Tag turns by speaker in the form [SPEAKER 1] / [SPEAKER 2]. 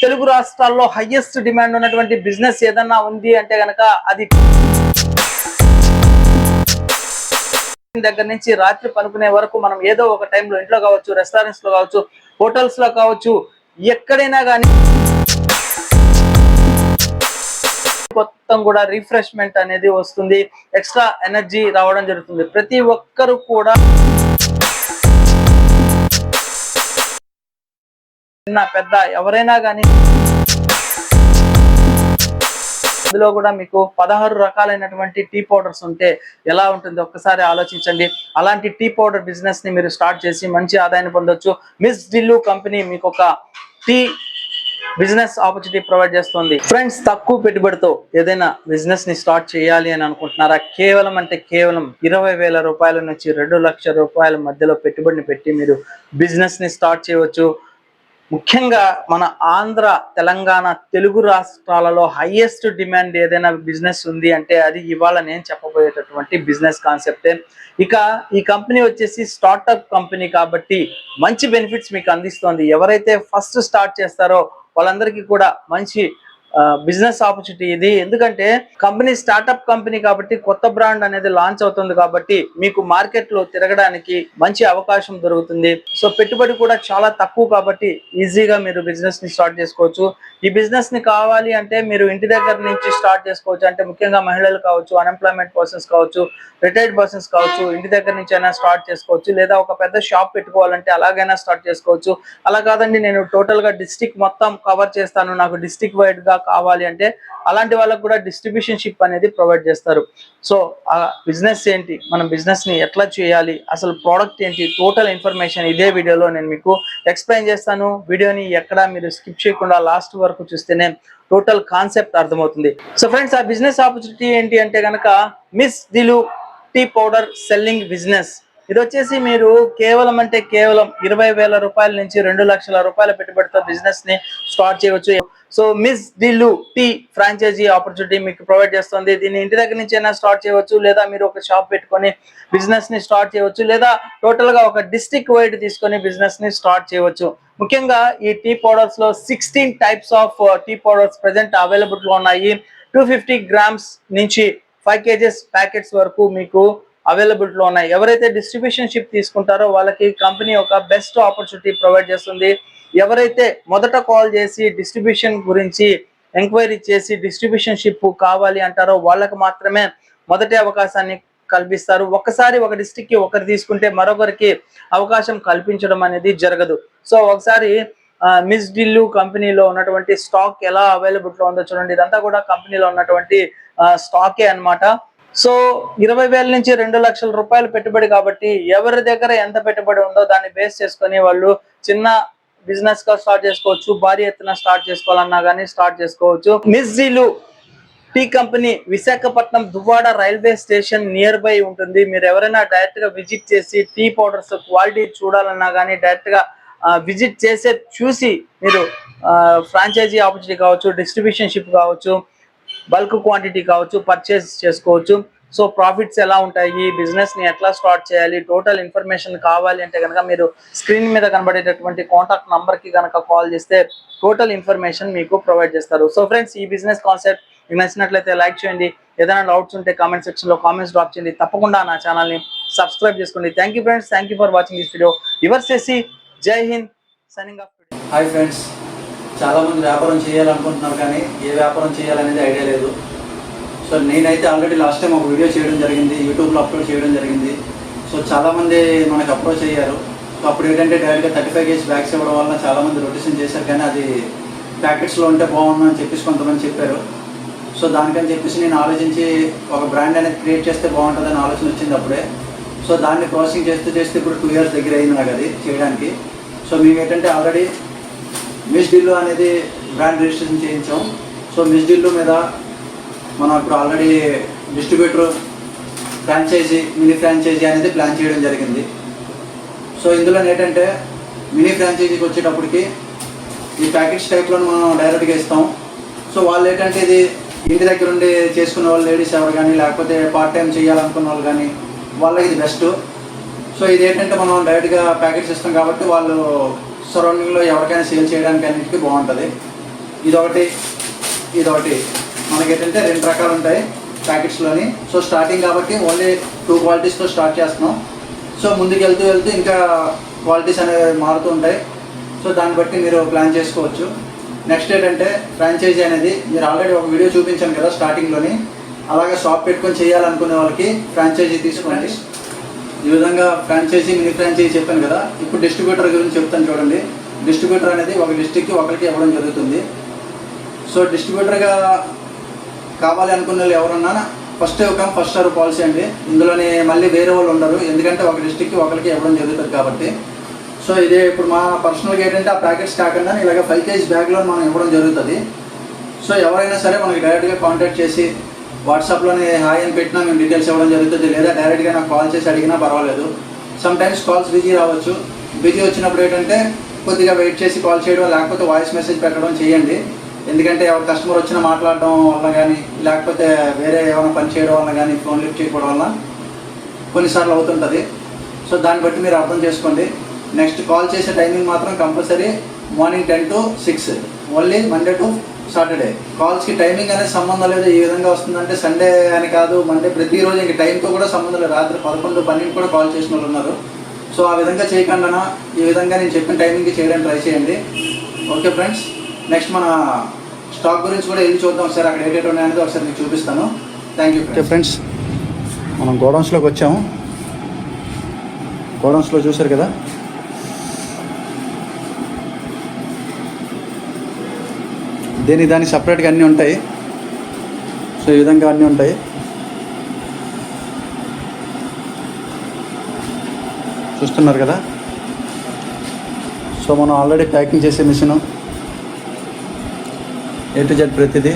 [SPEAKER 1] తెలుగు రాష్ట్రాల్లో highest demand ఉన్నటువంటి business ఏదన్నా ఉంది అంటే గనక అది దగ్గర నుంచి రాత్రి పనుకునే వరకు మనం ఏదో ఒక టైంలో ఇంట్లో కావచ్చు, రెస్టారెంట్స్ లో కావచ్చు, హోటల్స్ లో కావచ్చు, ఎక్కడైనా కానీ మొత్తం కూడా రిఫ్రెష్మెంట్ అనేది వస్తుంది, ఎక్స్ట్రా ఎనర్జీ రావడం జరుగుతుంది. ప్రతి ఒక్కరు కూడా చిన్న పెద్ద ఎవరైనా కానీ అందులో కూడా మీకు 16 రకాలైనటువంటి టీ పౌడర్స్ ఉంటే ఎలా ఉంటుంది ఒక్కసారి ఆలోచించండి. అలాంటి టీ పౌడర్ బిజినెస్ ని మీరు స్టార్ట్ చేసి మంచి ఆదాయాన్ని పొందొచ్చు. మిస్ ఢిల్లూ కంపెనీ మీకు ఒక టీ బిజినెస్ ఆపర్చునిటీ ప్రొవైడ్ చేస్తుంది. ఫ్రెండ్స్, తక్కువ పెట్టుబడితో ఏదైనా బిజినెస్ ని స్టార్ట్ చేయాలి అని అనుకుంటున్నారా? కేవలం 20,000 రూపాయల నుంచి 2 లక్షల రూపాయల మధ్యలో పెట్టుబడిని పెట్టి మీరు బిజినెస్ ని స్టార్ట్ చేయవచ్చు. ముఖ్యంగా మన ఆంధ్ర, తెలంగాణ, తెలుగు రాష్ట్రాలలో హైయెస్ట్ డిమాండ్ ఏదైనా బిజినెస్ ఉంది అంటే అది ఇవాళ నేను చెప్పబోయేటటువంటి బిజినెస్ కాన్సెప్టే. ఇక ఈ కంపెనీ వచ్చేసి స్టార్ట్అప్ కంపెనీ కాబట్టి మంచి బెనిఫిట్స్ మీకు అందిస్తోంది. ఎవరైతే ఫస్ట్ స్టార్ట్ చేస్తారో వాళ్ళందరికీ కూడా మంచి బిజినెస్ ఆపర్చునిటీ ఇది. ఎందుకంటే కంపెనీ స్టార్ట్అప్ కంపెనీ కాబట్టి కొత్త బ్రాండ్ అనేది లాంచ్ అవుతుంది కాబట్టి మీకు మార్కెట్ లో తిరగడానికి మంచి అవకాశం దొరుకుతుంది. సో పెట్టుబడి కూడా చాలా తక్కువ కాబట్టి ఈజీగా మీరు బిజినెస్ ని స్టార్ట్ చేసుకోవచ్చు. ఈ బిజినెస్ ని కావాలి అంటే మీరు ఇంటి దగ్గర నుంచి స్టార్ట్ చేసుకోవచ్చు. అంటే ముఖ్యంగా మహిళలు కావచ్చు, అన్ఎంప్లాయ్మెంట్ పర్సన్స్ కావచ్చు, రిటైర్డ్ పర్సన్స్ కావచ్చు, ఇంటి దగ్గర నుంచి అయినా స్టార్ట్ చేసుకోవచ్చు. లేదా ఒక పెద్ద షాప్ పెట్టుకోవాలంటే అలాగైనా స్టార్ట్ చేసుకోవచ్చు. అలా కాదండి నేను టోటల్ గా డిస్ట్రిక్ట్ మొత్తం కవర్ చేస్తాను, నాకు డిస్ట్రిక్ట్ వైడ్ గా కావాలి అంటే అలాంటి వాళ్ళకు కూడా డిస్ట్రిబ్యూషన్ షిప్ అనేది ప్రొవైడ్ చేస్తారు. సో ఆ బిజినెస్ ఏంటి, మనం బిజినెస్ ని ఎట్లా చేయాలి, అసలు ప్రోడక్ట్ ఏంటి, టోటల్ ఇన్ఫర్మేషన్ ఇదే వీడియోలో నేను మీకు ఎక్స్ప్లెయిన్ చేస్తాను. వీడియోని ఎక్కడ మీరు స్కిప్ చేయకుండా లాస్ట్ వరకు చూస్తేనే టోటల్ కాన్సెప్ట్ అర్థమవుతుంది. సో ఫ్రెండ్స్, ఆ బిజినెస్ ఆపర్చునిటీ ఏంటి అంటే కనుక Miss Dillu tea powder selling business. ఇది వచ్చేసి మీరు కేవలం 20,000 రూపాయల నుంచి 2 లక్షల రూపాయల పెట్టుబడితో బిజినెస్ ని స్టార్ట్ చేయవచ్చు. So miss Dillu tea franchise opportunity మీకు ప్రొవైడ్ చేస్తుంది. దీన్ని ఇంటి దగ్గర నుంచి అయినా స్టార్ట్ చేయవచ్చు, లేదా మీరు ఒక షాప్ పెట్టుకొని బిజినెస్ ని స్టార్ట్ చేయవచ్చు, లేదా టోటల్ గా ఒక డిస్ట్రిక్ట్ వైడ్ తీసుకొని బిజినెస్ ని స్టార్ట్ చేయవచ్చు. ముఖ్యంగా ఈ టీ పౌడర్స్ లో 16 types of tea powders present available లో ఉన్నాయి. 250 గ్రామ్స్ నుంచి 5 kgs ప్యాకెట్స్ వరకు మీకు అవైలబుల్ లో ఉన్నాయి. ఎవరైతే డిస్ట్రిబ్యూషన్ షిప్ తీసుకుంటారో వాళ్ళకి కంపెనీ ఒక బెస్ట్ ఆపర్చునిటీ ప్రొవైడ్ చేస్తుంది. ఎవరైతే మొదట కాల్ చేసి డిస్ట్రిబ్యూషన్ గురించి ఎంక్వైరీ చేసి డిస్ట్రిబ్యూషన్ షిప్ కావాలి అంటారో వాళ్ళకి మాత్రమే మొదటి అవకాశాన్ని కల్పిస్తారు. ఒక్కసారి ఒక డిస్ట్రిక్ట్ కి ఒకరు తీసుకుంటే మరొకరికి అవకాశం కల్పించడం అనేది జరగదు. సో ఒకసారి మిస్ ఢిల్లూ కంపెనీలో ఉన్నటువంటి స్టాక్ ఎలా అవైలబుల్ లో ఉందో చూడండి. ఇదంతా కూడా కంపెనీలో ఉన్నటువంటి స్టాకే అన్నమాట. సో 20,000 నుంచి 2 లక్షల రూపాయలు పెట్టుబడి కాబట్టి ఎవరి దగ్గర ఎంత పెట్టుబడి ఉందో దాన్ని బేస్ చేసుకొని వాళ్ళు చిన్న బిజినెస్ గా స్టార్ట్ చేసుకోవచ్చు, భారీ ఎత్తున స్టార్ట్ చేసుకోవాలన్నా కానీ స్టార్ట్ చేసుకోవచ్చు. Miss Dillu tea company Visakhapatnam Duvvada railway station near by ఉంటుంది. మీరు ఎవరైనా డైరెక్ట్ గా విజిట్ చేసి టీ పౌడర్స్ క్వాలిటీ చూడాలన్నా కానీ డైరెక్ట్ గా విజిట్ చూసి మీరు ఫ్రాంచైజీ ఆపర్చునిటీ కావచ్చు, డిస్ట్రిబ్యూషన్ షిప్ కావచ్చు, బల్క్ క్వాంటిటీ కావచ్చు పర్చేస్ చేసుకోవచ్చు. సో ప్రాఫిట్స్ ఎలా ఉంటాయి, బిజినెస్ ని ఎట్లా స్టార్ట్ చేయాలి, టోటల్ ఇన్ఫర్మేషన్ కావాలి అంటే కనుక మీరు స్క్రీన్ మీద కనబడేటటువంటి కాంటాక్ట్ నంబర్ కి కనుక కాల్ చేస్తే టోటల్ ఇన్ఫర్మేషన్ మీకు ప్రొవైడ్ చేస్తారు. సో ఫ్రెండ్స్, ఈ బిజినెస్ కాన్సెప్ట్ మీకు నచ్చినట్లయితే లైక్ చేయండి. ఏదైనా డౌట్స్ ఉంటే కామెంట్ సెక్షన్ లో కామెంట్స్ డ్రాప్ చేయండి. తప్పకుండా నా ఛానల్ ని సబ్స్క్రైబ్ చేసుకోండి. Thank you friends, thank you for watching this video. Yours చేసి జై Hind, signing off.
[SPEAKER 2] Hi friends, చాలామంది వ్యాపారం చేయాలనుకుంటున్నారు కానీ ఏ వ్యాపారం చేయాలనేది ఐడియా లేదు. సో నేనైతే ఆల్రెడీ లాస్ట్ టైం ఒక వీడియో చేయడం జరిగింది, యూట్యూబ్లో అప్లోడ్ చేయడం జరిగింది. సో చాలామంది మనకు అప్రోచ్ అయ్యారు. సో అప్పుడు ఏంటంటే డైరెక్ట్గా 35 kgs బ్యాగ్స్ ఇవ్వడం వల్ల చాలామంది రొటేషన్ చేశారు, కానీ అది ప్యాకెట్స్లో ఉంటే బాగుండు అని చెప్పేసి కొంతమంది చెప్పారు. సో దానికని చెప్పేసి నేను ఆలోచించి ఒక బ్రాండ్ అనేది క్రియేట్ చేస్తే బాగుంటుందని ఆలోచన వచ్చింది అప్పుడే. సో దాన్ని ప్రాసెసింగ్ చేస్తే ఇప్పుడు 2 years దగ్గర అయింది నాకు అది చేయడానికి. సో మేము ఏంటంటే ఆల్రెడీ మిస్ ఢిల్లూ అనేది బ్రాండ్ రిజిస్ట్రేషన్ చేయించాం. సో మిస్ ఢిల్లూ మీద మనం ఇప్పుడు already distributor franchisee, mini franchisee అనేది ప్లాన్ చేయడం జరిగింది. సో ఇందులో ఏంటంటే మినీ ఫ్రాంచైజీకి వచ్చేటప్పటికి ఈ ప్యాకెట్స్ టైప్లో మనం డైరెక్ట్గా ఇస్తాం. సో వాళ్ళు ఏంటంటే ఇది ఇంటి దగ్గర ఉండి చేసుకున్న వాళ్ళు లేడీస్ ఎవరు కానీ లేకపోతే పార్ట్ టైం చేయాలనుకున్న వాళ్ళు కానీ వాళ్ళకి ఇది బెస్ట్. సో ఇది ఏంటంటే మనం డైరెక్ట్గా ప్యాకెట్స్ ఇస్తాం కాబట్టి వాళ్ళు సరౌండింగ్లో ఎవరికైనా సేల్ చేయడానికి అన్నిటికీ బాగుంటుంది. ఇదొకటి మనకి ఏంటంటే 2 రకాలు ఉంటాయి ప్యాకెట్స్లోని. సో స్టార్టింగ్ కాబట్టి ఓన్లీ 2 క్వాలిటీస్తో స్టార్ట్ చేస్తున్నాం. సో ముందుకు వెళ్తూ ఇంకా క్వాలిటీస్ అనేవి మారుతూ ఉంటాయి. సో దాన్ని బట్టి మీరు ప్లాన్ చేసుకోవచ్చు. నెక్స్ట్ ఏంటంటే ఫ్రాంచైజీ అనేది మీరు ఆల్రెడీ ఒక వీడియో చూపించాను కదా స్టార్టింగ్లోని, అలాగే షాప్ పెట్టుకొని చేయాలనుకునే వాళ్ళకి ఫ్రాంచైజీ తీసుకోండి. ఈ విధంగా ఫ్రాంచైజీ మినీ ఫ్రాంచైజీ చెప్పాను కదా. ఇప్పుడు డిస్ట్రిబ్యూటర్ గురించి చెప్తాను చూడండి. డిస్ట్రిబ్యూటర్ అనేది ఒక డిస్ట్రిక్ట్కి ఒకరికి ఇవ్వడం జరుగుతుంది. సో డిస్ట్రిబ్యూటర్గా కావాలి అనుకున్న వాళ్ళు ఎవరన్నా ఫస్ట్ సర్వ్ పాలసీ అండి. ఇందులోనే మళ్ళీ వేరే వాళ్ళు ఉండరు, ఎందుకంటే ఒక డిస్ట్రిక్ట్కి ఒకరికి ఇవ్వడం జరుగుతుంది కాబట్టి. సో ఇదే ఇప్పుడు మా పర్సనల్గా ఏంటంటే ఆ ప్యాకెట్స్ కాకుండా ఇలాగ 5 kg బ్యాగ్లో మనం ఇవ్వడం జరుగుతుంది. సో ఎవరైనా సరే మనకి డైరెక్ట్గా కాంటాక్ట్ చేసి వాట్సాప్లోనే హాయ్ అని పెట్టినా మేము డీటెయిల్స్ ఇవ్వడం జరుగుతుంది, లేదా డైరెక్ట్గా నాకు కాల్ చేసి అడిగినా పర్వాలేదు. సమ్ టైమ్స్ కాల్స్ బిజీ రావచ్చు. బిజీ వచ్చినప్పుడు ఏంటంటే కొద్దిగా వెయిట్ చేసి కాల్ చేయడం, లేకపోతే వాయిస్ మెసేజ్ పెట్టడం చేయండి. ఎందుకంటే ఎవరు కస్టమర్ వచ్చినా మాట్లాడడం వల్ల కానీ, లేకపోతే వేరే ఏమైనా పని చేయడం వల్ల కానీ, ఫోన్ లిఫ్ట్ చేయకపోవడం వల్ల కొన్నిసార్లు అవుతుంటుంది. సో దాన్ని బట్టి మీరు అర్థం చేసుకోండి. నెక్స్ట్ కాల్ చేసే టైమింగ్ మాత్రం compulsory morning 10 to 6, only Monday to Saturday. కాల్స్కి టైమింగ్ అనేది సంబంధం లేదు. ఏ విధంగా వస్తుందంటే సండే అని కాదు, మండే ప్రతిరోజు ఇంక టైంతో కూడా సంబంధం లేదు. రాత్రి 11, 12 కూడా కాల్ చేసిన వాళ్ళు ఉన్నారు. సో ఆ విధంగా చేయకుండా ఈ విధంగా నేను చెప్పిన టైమింగ్కి చేయడానికి ట్రై చేయండి. ఓకే ఫ్రెండ్స్, నెక్స్ట్ మన స్టాక్ గురించి కూడా వెళ్ళి చూద్దాం ఒకసారి. అక్కడ ఏటేట్ ఉన్నాయనేది ఒకసారి మీకు చూపిస్తాను. Thank you. ఓకే ఫ్రెండ్స్, మనం గోడౌన్స్లోకి వచ్చాము. గోడౌన్స్లో చూసారు కదా, దానికి సపరేట్గా అన్నీ ఉంటాయి. సో ఈ విధంగా అన్నీ ఉంటాయి. చూస్తున్నారు కదా. సో మనం ఆల్రెడీ ప్యాకింగ్ చేసే మిషన్ A to Z ప్రతిదీ